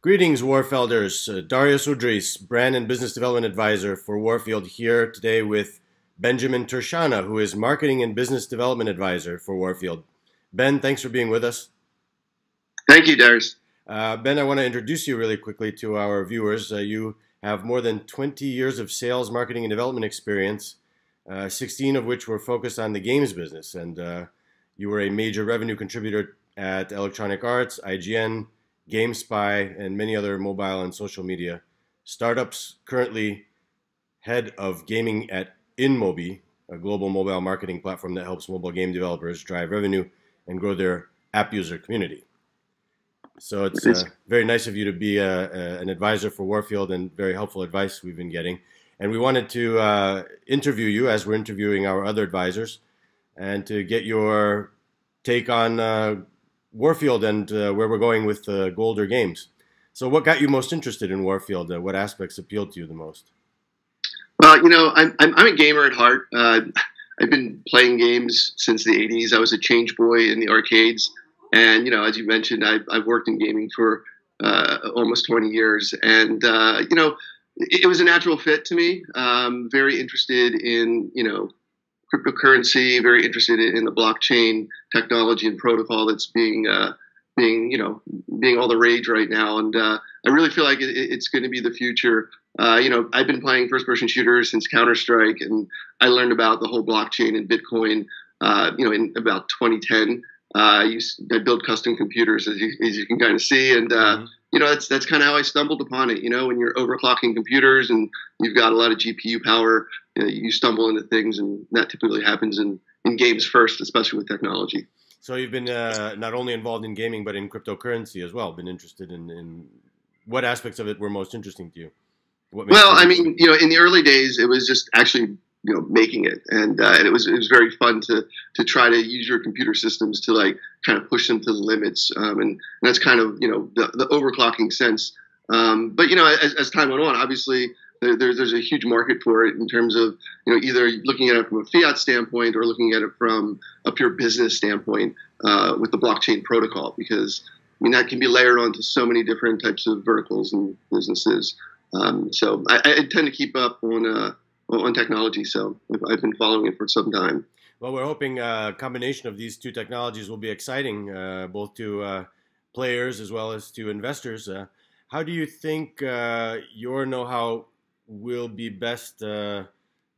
Greetings, Warfielders. Darius Udris, Brand and Business Development Advisor for Warfield, here today with Benjamin Tershana, who is Marketing and Business Development Advisor for Warfield. Ben, thanks for being with us. Thank you, Darius. Ben, I want to introduce you really quickly to our viewers. You have more than 20 years of sales, marketing, and development experience, 16 of which were focused on the games business. And you were a major revenue contributor at Electronic Arts, IGN, GameSpy, and many other mobile and social media startups. Currently head of gaming at InMobi, a global mobile marketing platform that helps mobile game developers drive revenue and grow their app user community. So it's very nice of you to be an advisor for Warfield, and very helpful advice we've been getting. And we wanted to interview you as we're interviewing our other advisors, and to get your take on Warfield and where we're going with Golder Games. So what got you most interested in Warfield? What aspects appealed to you the most? Well, you know, I'm a gamer at heart. I've been playing games since the 80s. I was a change boy in the arcades. And, you know, as you mentioned, I've worked in gaming for almost 20 years. And, you know, it was a natural fit to me. Very interested in, you know, cryptocurrency, very interested in the blockchain technology and protocol that's being all the rage right now. And I really feel like it's going to be the future. You know, I've been playing first-person shooters since Counter-Strike, and I learned about the whole blockchain and Bitcoin, you know, in about 2010. I build custom computers, as you can kind of see, and you know, that's kind of how I stumbled upon it. You know, when you're overclocking computers and you've got a lot of GPU power, you stumble into things, and that typically happens in games first, especially with technology. So you've been not only involved in gaming, but in cryptocurrency as well. Been interested in what aspects of it were most interesting to you? Well, I mean, you know, in the early days, it was just actually, you know, making it, and it was very fun to try to use your computer systems to like kind of push them to the limits, and that's kind of, you know, the overclocking sense. But you know, as time went on, obviously there's a huge market for it in terms of, you know, either looking at it from a fiat standpoint or looking at it from a pure business standpoint with the blockchain protocol, because I mean that can be layered onto so many different types of verticals and businesses. So I tend to keep up on technology, so I've been following it for some time. Well, we're hoping a combination of these two technologies will be exciting, both to players as well as to investors. How do you think your know-how will be best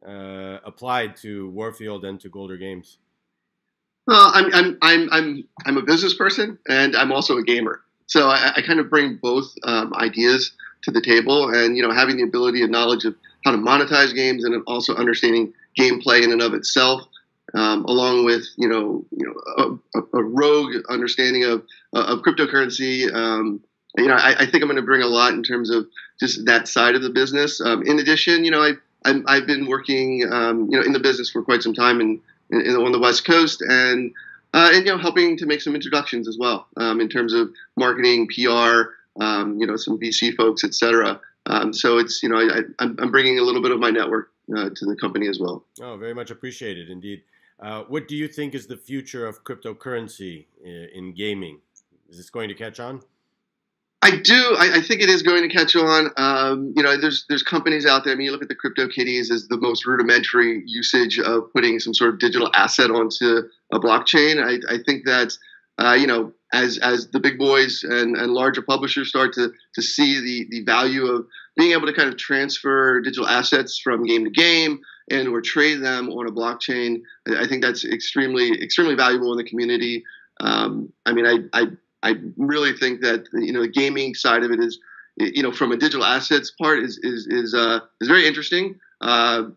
applied to Warfield and to Golder Games? Well, I'm a business person, and I'm also a gamer, so I kind of bring both ideas to the table, and you know, having the ability and knowledge of how to monetize games, and also understanding gameplay in and of itself, along with a rogue understanding of cryptocurrency. You know, I think I'm going to bring a lot in terms of just that side of the business. In addition, you know, I've been working you know, in the business for quite some time on the West Coast, and you know, helping to make some introductions as well, in terms of marketing, PR. You know, some VC folks, etc. So it's, you know, I'm bringing a little bit of my network to the company as well. Oh, very much appreciated indeed. What do you think is the future of cryptocurrency in gaming? Is this going to catch on? I do. I think it is going to catch on. You know, there's companies out there. I mean, you look at the CryptoKitties as the most rudimentary usage of putting some sort of digital asset onto a blockchain. I think that, you know, as the big boys and larger publishers start to see the value of being able to kind of transfer digital assets from game to game and or trade them on a blockchain, I think that's extremely valuable in the community. I mean, I really think that, you know, the gaming side of it is, you know, from a digital assets part is very interesting. In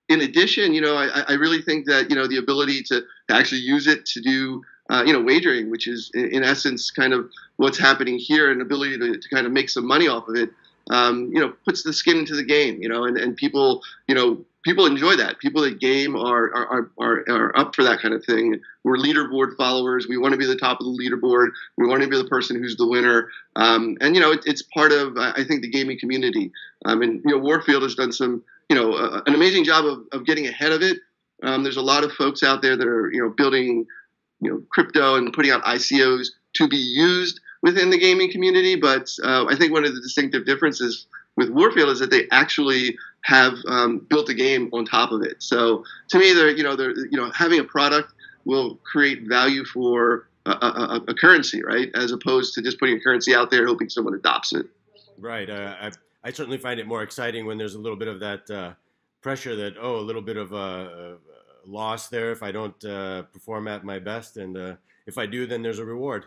addition, you know, I really think that, you know, the ability to actually use it to do you know, wagering, which is in essence kind of what's happening here, and ability to kind of make some money off of it, you know, puts the skin into the game, you know, and people, you know, people enjoy that. People that game are up for that kind of thing. We're leaderboard followers. We want to be the top of the leaderboard. We want to be the person who's the winner. And you know, it's part of, I think, the gaming community. And you know, Warfield has done some, you know, an amazing job of getting ahead of it. There's a lot of folks out there that are, you know, building, you know, crypto and putting out ICOs to be used within the gaming community. But I think one of the distinctive differences with Warfield is that they actually have built a game on top of it. So to me, having a product will create value for a currency, right? As opposed to just putting a currency out there hoping someone adopts it. Right. I certainly find it more exciting when there's a little bit of that pressure that, a little bit of a loss there if I don't perform at my best. And if I do, then there's a reward.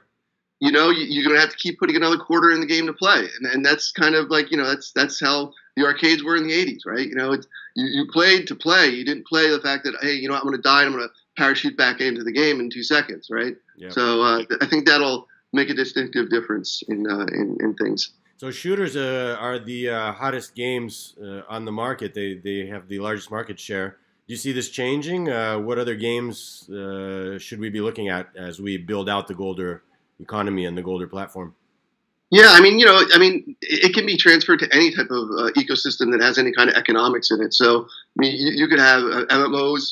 You're going to have to keep putting another quarter in the game to play. And that's kind of like, that's how the arcades were in the 80s, right? You played to play. You didn't play the fact that, hey, I'm going to die and I'm going to parachute back into the game in 2 seconds, right? Yep. So I think that'll make a distinctive difference in things. So shooters are the hottest games on the market. They have the largest market share. Do you see this changing? What other games should we be looking at as we build out the Golder economy and the Golder platform? Yeah, it can be transferred to any type of ecosystem that has any kind of economics in it. So, you could have MMOs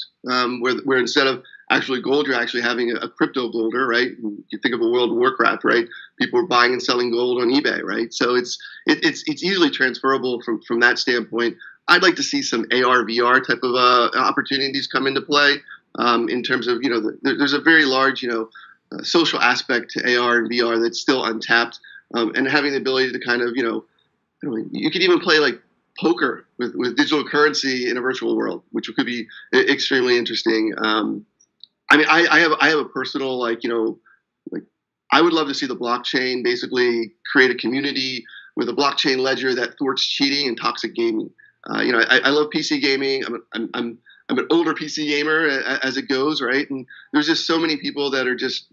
where instead of actually gold, you're actually having a crypto Golder, right? You think of a World of Warcraft, right? People are buying and selling gold on eBay, right? So it's easily transferable from that standpoint. I'd like to see some AR, VR type of opportunities come into play in terms of, there's a very large, social aspect to AR and VR that's still untapped. And having the ability to kind of, you could even play like poker with digital currency in a virtual world, which could be extremely interesting. I have a personal, I would love to see the blockchain basically create a community with a blockchain ledger that thwarts cheating and toxic gaming. I love PC gaming. I'm an older PC gamer as it goes, right? And there's just so many people that are just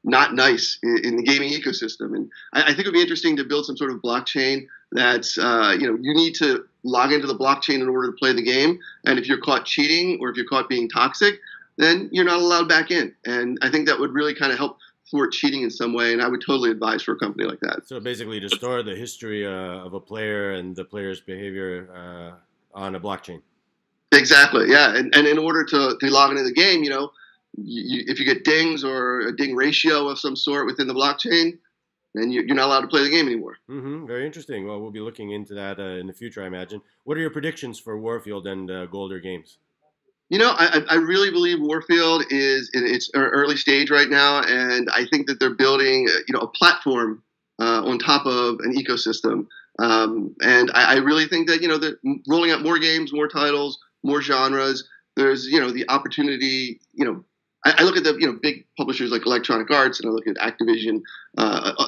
not nice in the gaming ecosystem. And I think it would be interesting to build some sort of blockchain that's, you need to log into the blockchain in order to play the game. And if you're caught cheating or if you're caught being toxic, then you're not allowed back in. And I think that would really kind of help thwart cheating in some way. And I would totally advise for a company like that. So basically to store the history of a player and the player's behavior on a blockchain. Exactly, yeah. And in order to log into the game, if you get dings or a ding ratio of some sort within the blockchain, then you're not allowed to play the game anymore. Mm-hmm. Very interesting. Well, we'll be looking into that in the future, I imagine. What are your predictions for Warfield and Golder Games? I really believe Warfield is in its early stage right now, and I think that they're building, a platform on top of an ecosystem. And I really think that, that rolling out more games, more titles, more genres, there's, the opportunity, I look at the big publishers like Electronic Arts, and I look at Activision.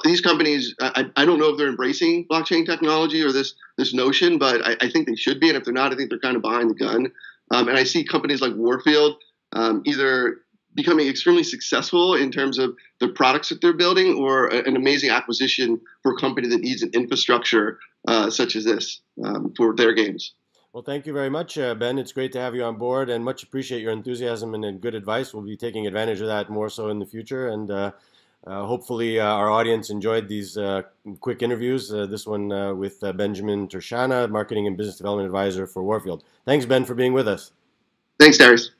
These companies, I don't know if they're embracing blockchain technology or this notion, but I think they should be. And if they're not, I think they're kind of behind the gun. And I see companies like Warfield either becoming extremely successful in terms of the products that they're building, or an amazing acquisition for a company that needs an infrastructure such as this for their games. Well, thank you very much, Ben. It's great to have you on board, and much appreciate your enthusiasm and good advice. We'll be taking advantage of that more so in the future, and hopefully our audience enjoyed these quick interviews, this one with Benjamin Tershana, Marketing and Business Development Advisor for Warfield. Thanks, Ben, for being with us. Thanks, Darius.